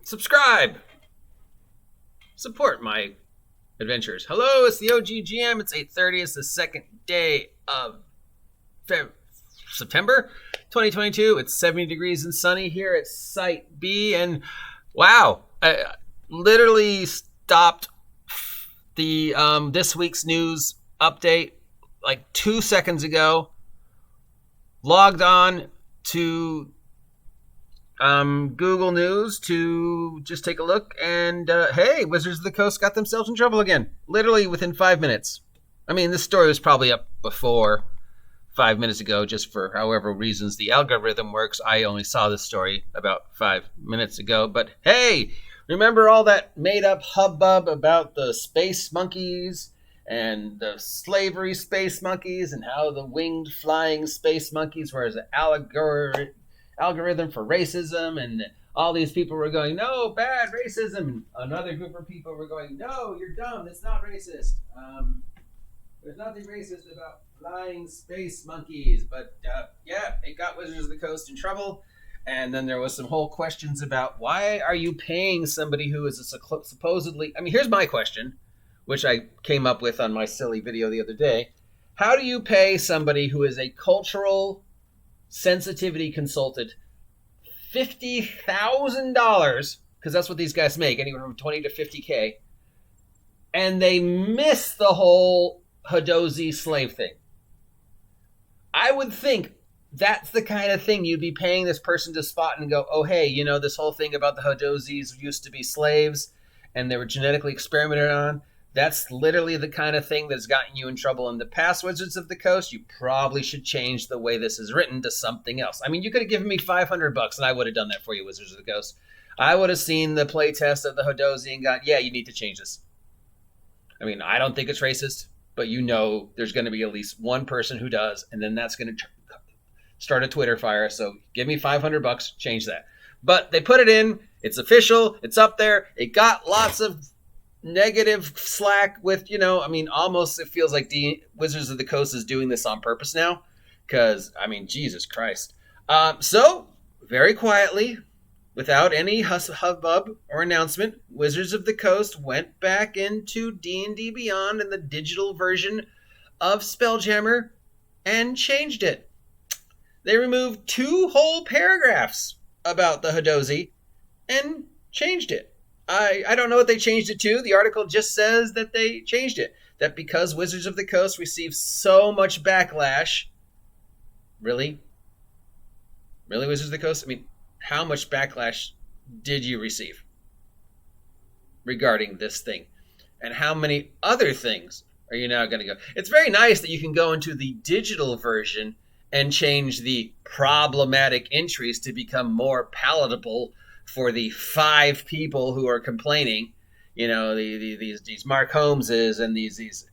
subscribe, support my adventures. Hello, it's the OGGM. It's 8:30. It's the second day of September 2022. It's 70 degrees and sunny here at Site B. And wow, I literally stopped the this week's news update like 2 seconds ago. Logged on to Google News to just take a look, and hey, Wizards of the Coast got themselves in trouble again. Literally within 5 minutes. I mean, this story was probably up before 5 minutes ago, just for however reasons the algorithm works. I only saw this story about 5 minutes ago. But hey, remember all that made-up hubbub about the space monkeys and the slavery space monkeys and how the winged flying space monkeys were as an algorithm for racism, and all these people were going, no, bad racism, and another group of people were going, no, you're dumb, it's not racist. There's nothing racist about flying space monkeys. But yeah, it got Wizards of the Coast in trouble. And then there was some whole questions about, why are you paying somebody who is supposedly, I mean, here's my question, which I came up with on my silly video the other day. How do you pay somebody who is a cultural sensitivity consultant $50,000, because that's what these guys make, anywhere from 20 to 50K, and they miss the whole Hadozee slave thing? I would think that's the kind of thing you'd be paying this person to spot and go, oh, hey, you know, this whole thing about the Hadozees used to be slaves and they were genetically experimented on. That's literally the kind of thing that's gotten you in trouble in the past, Wizards of the Coast. You probably should change the way this is written to something else. I mean, you could have given me $500 and I would have done that for you, Wizards of the Coast. I would have seen the playtest of the Hadozee and gone, yeah, you need to change this. I mean, I don't think it's racist, but you know there's going to be at least one person who does, and then that's going to start a Twitter fire. So give me $500, change that. But they put it in. It's official. It's up there. It got lots of negative slack with, you know, I mean, almost it feels like Wizards of the Coast is doing this on purpose now, because, I mean, Jesus Christ. So, very quietly, without any hubbub or announcement, Wizards of the Coast went back into D&D Beyond and the digital version of Spelljammer and changed it. They removed 2 whole paragraphs about the Hadozee and changed it. I don't know what they changed it to. The article just says that they changed it. That because Wizards of the Coast received so much backlash. Really? Really, Wizards of the Coast? I mean, how much backlash did you receive regarding this thing? And how many other things are you now going to go? It's very nice that you can go into the digital version and change the problematic entries to become more palatable for the 5 people who are complaining, you know, these Mark Holmeses and these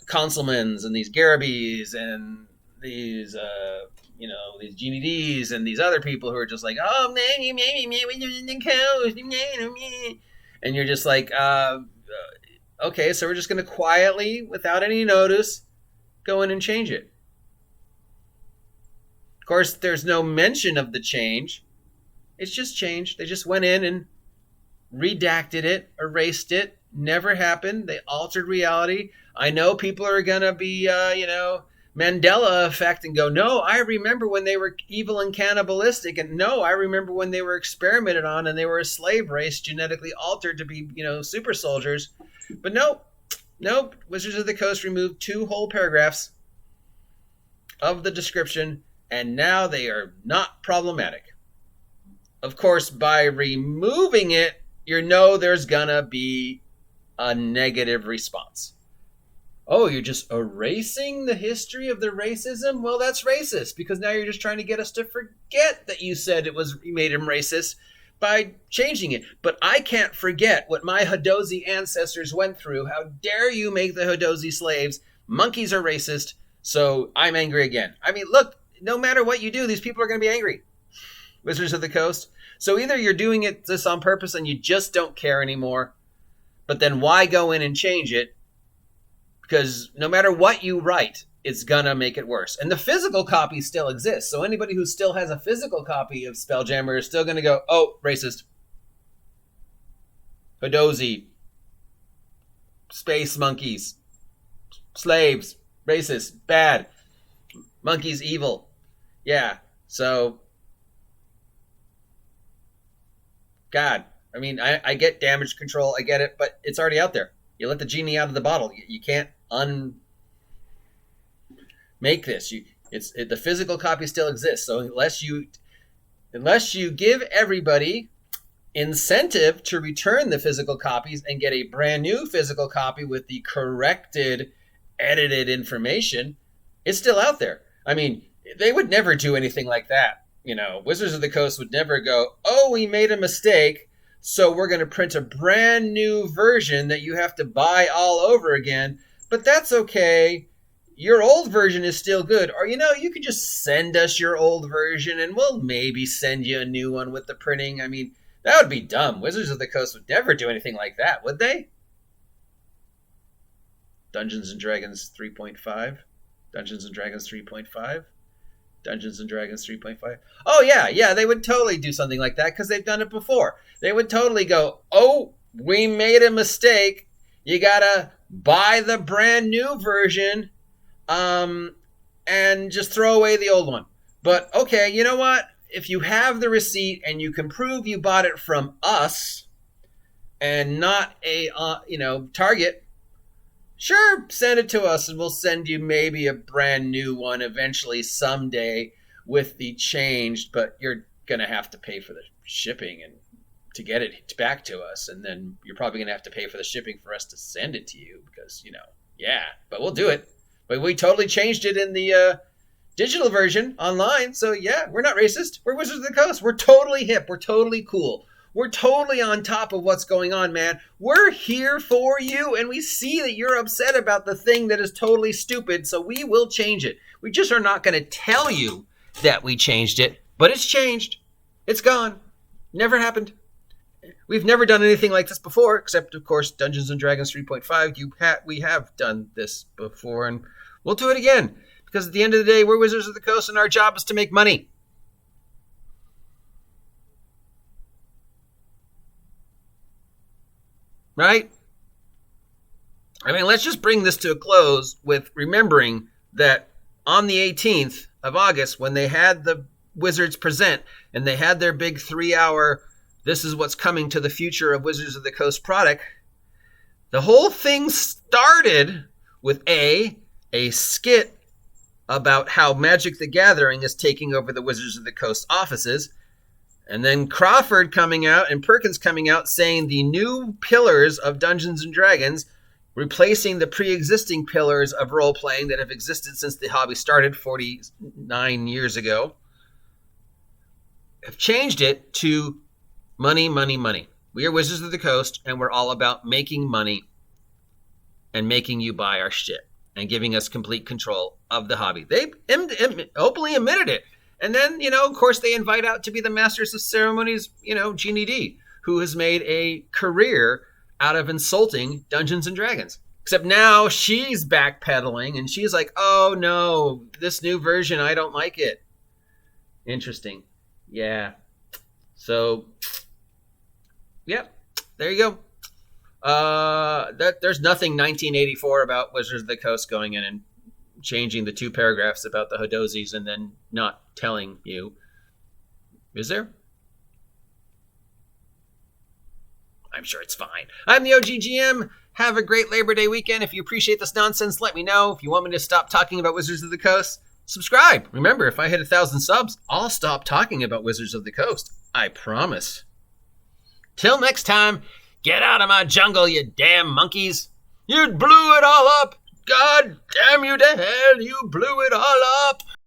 Consulmans and these Garabys and these you know, these Genie D's and these other people who are just like, oh, and you're just like, okay, so we're just going to quietly, without any notice, go in and change it. Of course, there's no mention of the change. It's just changed. They just went in and redacted it, erased it. Never happened. They altered reality. I know people are going to be, you know, Mandela effect and go, no, I remember when they were evil and cannibalistic. And no, I remember when they were experimented on and they were a slave race genetically altered to be, you know, super soldiers. But nope. Wizards of the Coast removed 2 whole paragraphs of the description, and now they are not problematic. Of course, by removing it, you know there's gonna be a negative response. Oh, you're just erasing the history of the racism? Well, that's racist, because now you're just trying to get us to forget that you said you made him racist by changing it. But I can't forget what my Hadozee ancestors went through. How dare you make the Hadozee slaves? Monkeys are racist, so I'm angry again. I mean, look, no matter what you do, these people are going to be angry. Wizards of the Coast. So either you're doing this on purpose and you just don't care anymore, but then why go in and change it? Because no matter what you write, it's going to make it worse. And the physical copy still exists. So anybody who still has a physical copy of Spelljammer is still going to go, oh, racist. Hadozee, space monkeys, slaves, racist, bad, monkeys evil. Yeah, so, God, I mean, I get damage control, I get it, but it's already out there. You let the genie out of the bottle. You can't unmake this. The physical copy still exists. So unless you give everybody incentive to return the physical copies and get a brand new physical copy with the corrected, edited information, it's still out there. I mean, they would never do anything like that. You know, Wizards of the Coast would never go, oh, we made a mistake, so we're going to print a brand new version that you have to buy all over again. But that's okay. Your old version is still good. Or, you could just send us your old version and we'll maybe send you a new one with the printing. I mean, that would be dumb. Wizards of the Coast would never do anything like that, would they? Dungeons & Dragons 3.5. Dungeons & Dragons 3.5. Dungeons & Dragons 3.5. Oh, yeah, they would totally do something like that because they've done it before. They would totally go, oh, we made a mistake. You gotta buy the brand new version and just throw away the old one. But, okay, you know what? If you have the receipt and you can prove you bought it from us and not a, Target, sure, send it to us and we'll send you maybe a brand new one eventually someday with the changed, but you're going to have to pay for the shipping and to get it back to us. And then you're probably going to have to pay for the shipping for us to send it to you because, but we'll do it. But we totally changed it in the digital version online. So, yeah, we're not racist. We're Wizards of the Coast. We're totally hip. We're totally cool. We're totally on top of what's going on, man. We're here for you, and we see that you're upset about the thing that is totally stupid, so we will change it. We just are not going to tell you that we changed it, but it's changed. It's gone. Never happened. We've never done anything like this before, except, of course, Dungeons & Dragons 3.5. We have done this before, and we'll do it again, because at the end of the day, we're Wizards of the Coast, and our job is to make money. Right? I mean, let's just bring this to a close with remembering that on the 18th of August, when they had the Wizards present and they had their big 3-hour, this is what's coming to the future of Wizards of the Coast product, the whole thing started with a skit about how Magic the Gathering is taking over the Wizards of the Coast offices. And then Crawford coming out and Perkins coming out saying the new pillars of Dungeons & Dragons, replacing the pre-existing pillars of role-playing that have existed since the hobby started 49 years ago, have changed it to money, money, money. We are Wizards of the Coast, and we're all about making money and making you buy our shit and giving us complete control of the hobby. They openly admitted it. And then, of course, they invite out to be the Masters of Ceremonies, Jeannie D, who has made a career out of insulting Dungeons & Dragons. Except now she's backpedaling, and she's like, oh, no, this new version, I don't like it. Interesting. Yeah. So, yep, there you go. There's nothing 1984 about Wizards of the Coast going in and changing the 2 paragraphs about the Hadozees and then not telling you. Is there? I'm sure it's fine. I'm the OGGM. Have a great Labor Day weekend. If you appreciate this nonsense, let me know. If you want me to stop talking about Wizards of the Coast, subscribe. Remember, if I hit 1,000 subs, I'll stop talking about Wizards of the Coast. I promise. Till next time, get out of my jungle, you damn monkeys. You blew it all up. God damn you to hell, you blew it all up.